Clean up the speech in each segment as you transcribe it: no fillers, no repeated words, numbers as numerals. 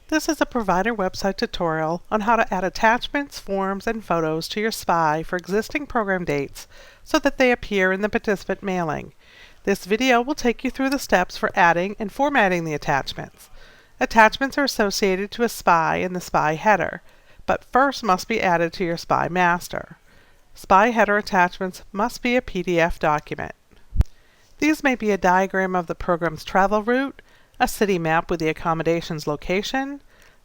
This is a provider website tutorial on how to add attachments, forms, and photos to your SPI for existing program dates so that they appear in the participant mailing. This video will take you through the steps for adding and formatting the attachments. Attachments are associated to a SPI in the SPI header, but first must be added to your SPI master. SPI header attachments must be a PDF document. These may be a diagram of the program's travel route, a city map with the accommodation's location,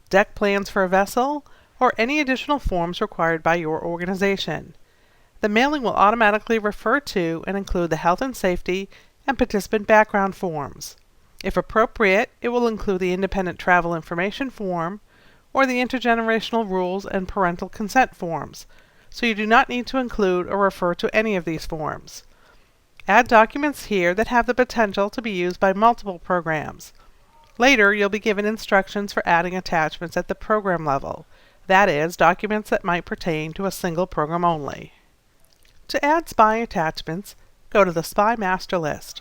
deck plans for a vessel, or any additional forms required by your organization. The mailing will automatically refer to and include the health and safety and participant background forms. If appropriate, it will include the independent travel information form or the intergenerational rules and parental consent forms, so you do not need to include or refer to any of these forms. Add documents here that have the potential to be used by multiple programs. Later, you'll be given instructions for adding attachments at the program level, that is, documents that might pertain to a single program only. To add SPI attachments, go to the SPI master list.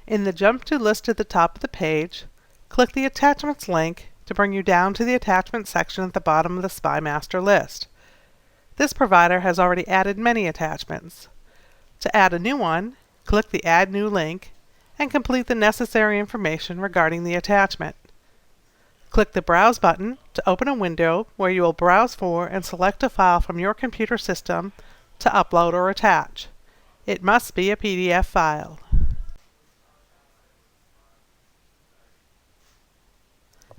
In the Jump to list at the top of the page, click the Attachments link to bring you down to the Attachments section at the bottom of the SPI master list. This provider has already added many attachments. To add a new one, click the Add New link and complete the necessary information regarding the attachment. Click the Browse button to open a window where you will browse for and select a file from your computer system to upload or attach. It must be a PDF file.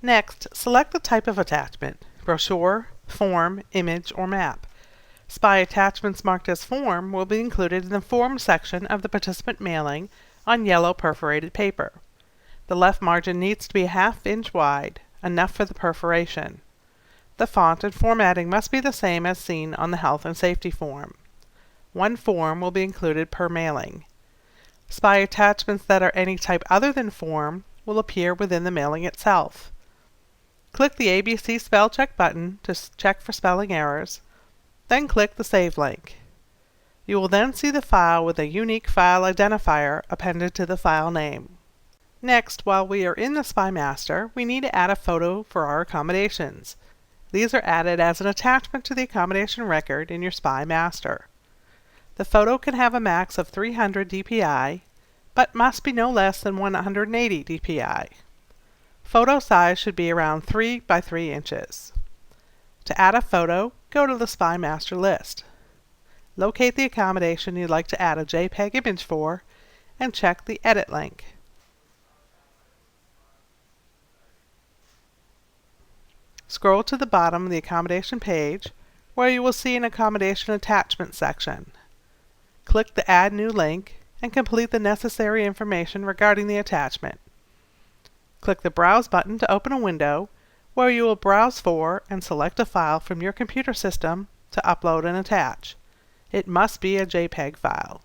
Next, select the type of attachment: brochure, form, image, or map. SPI attachments marked as form will be included in the form section of the participant mailing on yellow perforated paper. The left margin needs to be a ½ inch wide, enough for the perforation. The font and formatting must be the same as seen on the health and safety form. One form will be included per mailing. SPI attachments that are any type other than form will appear within the mailing itself. Click the ABC Spell Check button to check for spelling errors, then click the Save link. You will then see the file with a unique file identifier appended to the file name. Next, while we are in the SPI master, we need to add a photo for our accommodations. These are added as an attachment to the accommodation record in your SPI master. The photo can have a max of 300 dpi, but must be no less than 180 dpi. Photo size should be around 3 by 3 inches. To add a photo, go to the SPI master list. Locate the accommodation you'd like to add a JPEG image for and check the Edit link. Scroll to the bottom of the accommodation page where you will see an accommodation attachment section. Click the Add New link and complete the necessary information regarding the attachment. Click the Browse button to open a window where you will browse for and select a file from your computer system to upload and attach. It must be a JPEG file.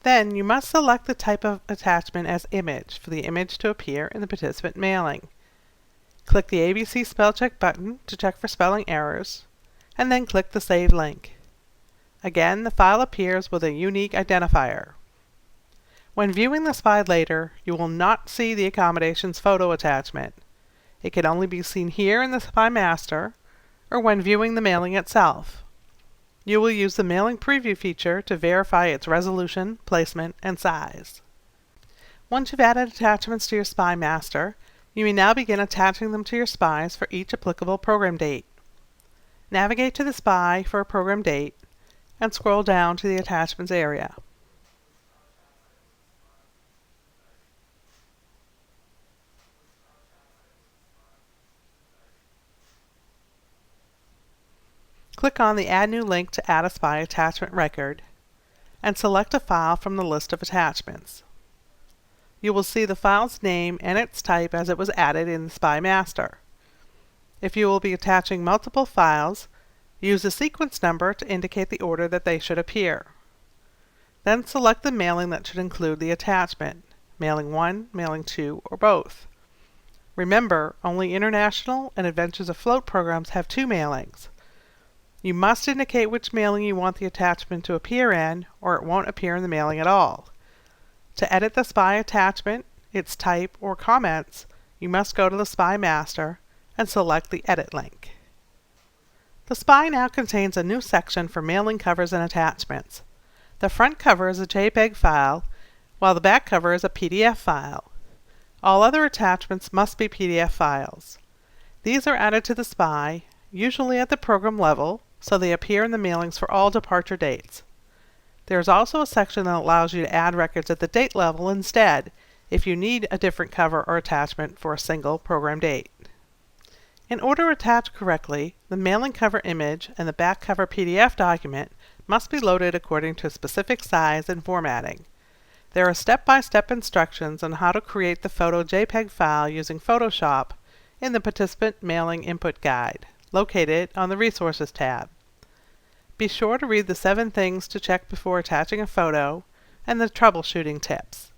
Then you must select the type of attachment as image for the image to appear in the participant mailing. Click the ABC Spell Check button to check for spelling errors, and then click the Save link. Again, the file appears with a unique identifier. When viewing the SPI later, you will not see the accommodation's photo attachment. It can only be seen here in the SPI master or when viewing the mailing itself. You will use the Mailing Preview feature to verify its resolution, placement, and size. Once you've added attachments to your SPI master, you may now begin attaching them to your SPIs for each applicable program date. Navigate to the SPI for a program date and scroll down to the Attachments area. Click on the Add New link to add a SPI attachment record and select a file from the list of attachments. You will see the file's name and its type as it was added in the SPI master. If you will be attaching multiple files, use the sequence number to indicate the order that they should appear. Then select the mailing that should include the attachment, Mailing 1, Mailing 2, or both. Remember, only International and Adventures Afloat programs have 2 mailings. You must indicate which mailing you want the attachment to appear in, or it won't appear in the mailing at all. To edit the SPY attachment, its type, or comments, you must go to the SPY Master and select the Edit link. The SPY now contains a new section for mailing covers and attachments. The front cover is a JPEG file, while the back cover is a PDF file. All other attachments must be PDF files. These are added to the SPY, usually at the program level, so they appear in the mailings for all departure dates. There is also a section that allows you to add records at the date level instead, if you need a different cover or attachment for a single program date. In order to attach correctly, the mailing cover image and the back cover PDF document must be loaded according to a specific size and formatting. There are step-by-step instructions on how to create the photo JPEG file using Photoshop in the Participant Mailing Input Guide, located on the Resources tab. Be sure to read the 7 things to check before attaching a photo and the troubleshooting tips.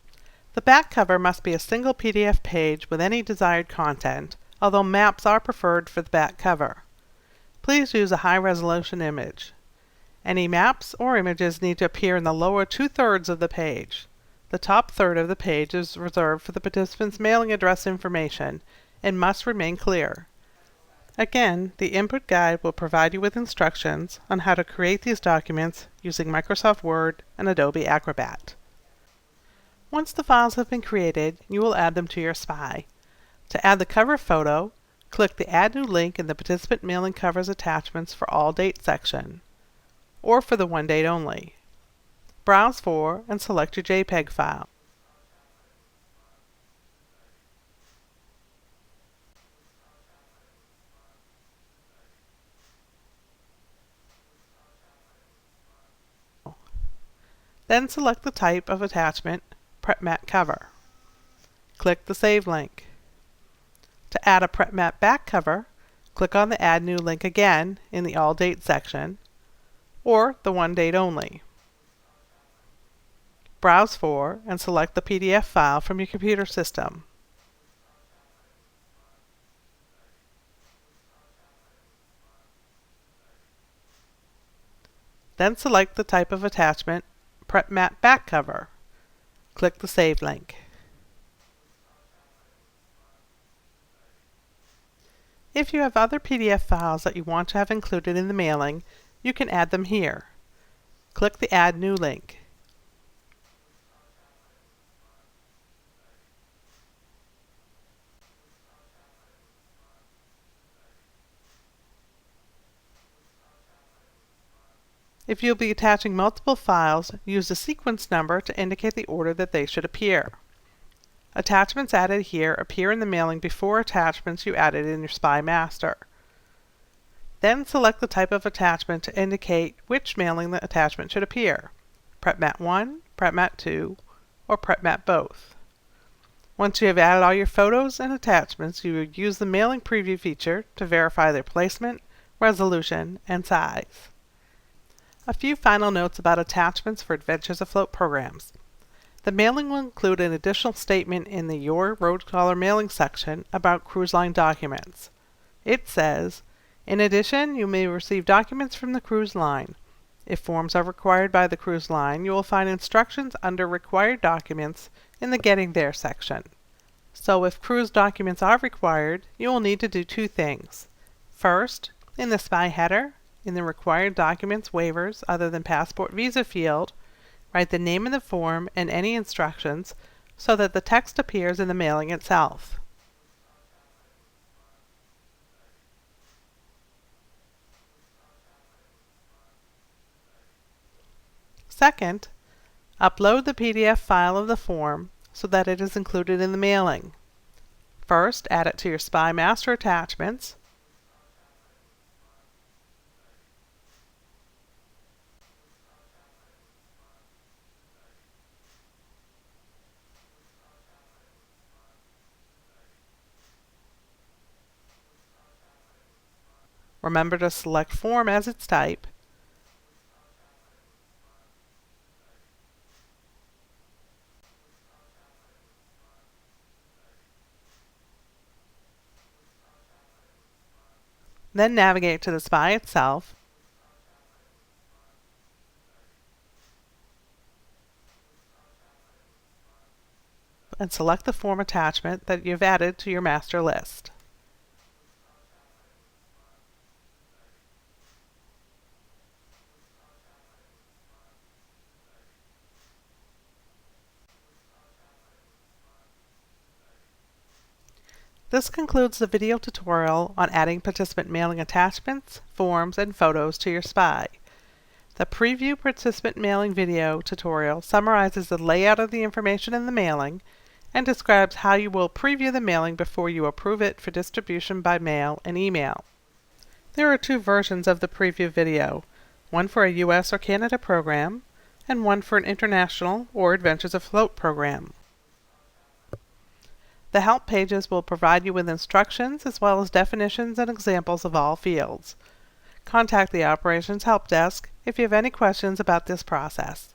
The back cover must be a single PDF page with any desired content, although maps are preferred for the back cover. Please use a high-resolution image. Any maps or images need to appear in the lower 2/3 of the page. The top third of the page is reserved for the participant's mailing address information and must remain clear. Again, the input guide will provide you with instructions on how to create these documents using Microsoft Word and Adobe Acrobat. Once the files have been created, you will add them to your SPY. To add the cover photo, click the Add New link in the Participant Mailing Covers Attachments for All Dates section, or for the one date only. Browse for and select your JPEG file. Then select the type of attachment, PrepMat cover. Click the Save link. To add a PrepMat back cover, click on the Add New link again in the All Dates section, or the one date only. Browse for and select the PDF file from your computer system. Then select the type of attachment, PrepMat back cover. Click the Save link. If you have other PDF files that you want to have included in the mailing, you can add them here. Click the Add New link. If you'll be attaching multiple files, use the sequence number to indicate the order that they should appear. Attachments added here appear in the mailing before attachments you added in your SPY Master. Then select the type of attachment to indicate which mailing the attachment should appear: PrepMat 1, PrepMat 2, or PrepMat both. Once you have added all your photos and attachments, you would use the Mailing Preview feature to verify their placement, resolution, and size. A few final notes about attachments for Adventures Afloat programs. The mailing will include an additional statement in the Your Road Caller mailing section about cruise line documents. It says, "In addition, you may receive documents from the cruise line. If forms are required by the cruise line, you will find instructions under Required Documents in the Getting There section." So if cruise documents are required, you will need to do 2 things. First, in the SPY header, in the Required Documents waivers other than Passport Visa field, write the name of the form and any instructions so that the text appears in the mailing itself. Second, upload the PDF file of the form so that it is included in the mailing. First, add it to your SPY Master attachments. Remember to select Form as its type. Then navigate to the SPY itself. and select the form attachment that you've added to your master list. This concludes the video tutorial on adding participant mailing attachments, forms, and photos to your SPI. The Preview Participant Mailing video tutorial summarizes the layout of the information in the mailing and describes how you will preview the mailing before you approve it for distribution by mail and email. There are two versions of the preview video, one for a US or Canada program and one for an international or Adventures Afloat program. The help pages will provide you with instructions as well as definitions and examples of all fields. Contact the Operations Help Desk if you have any questions about this process.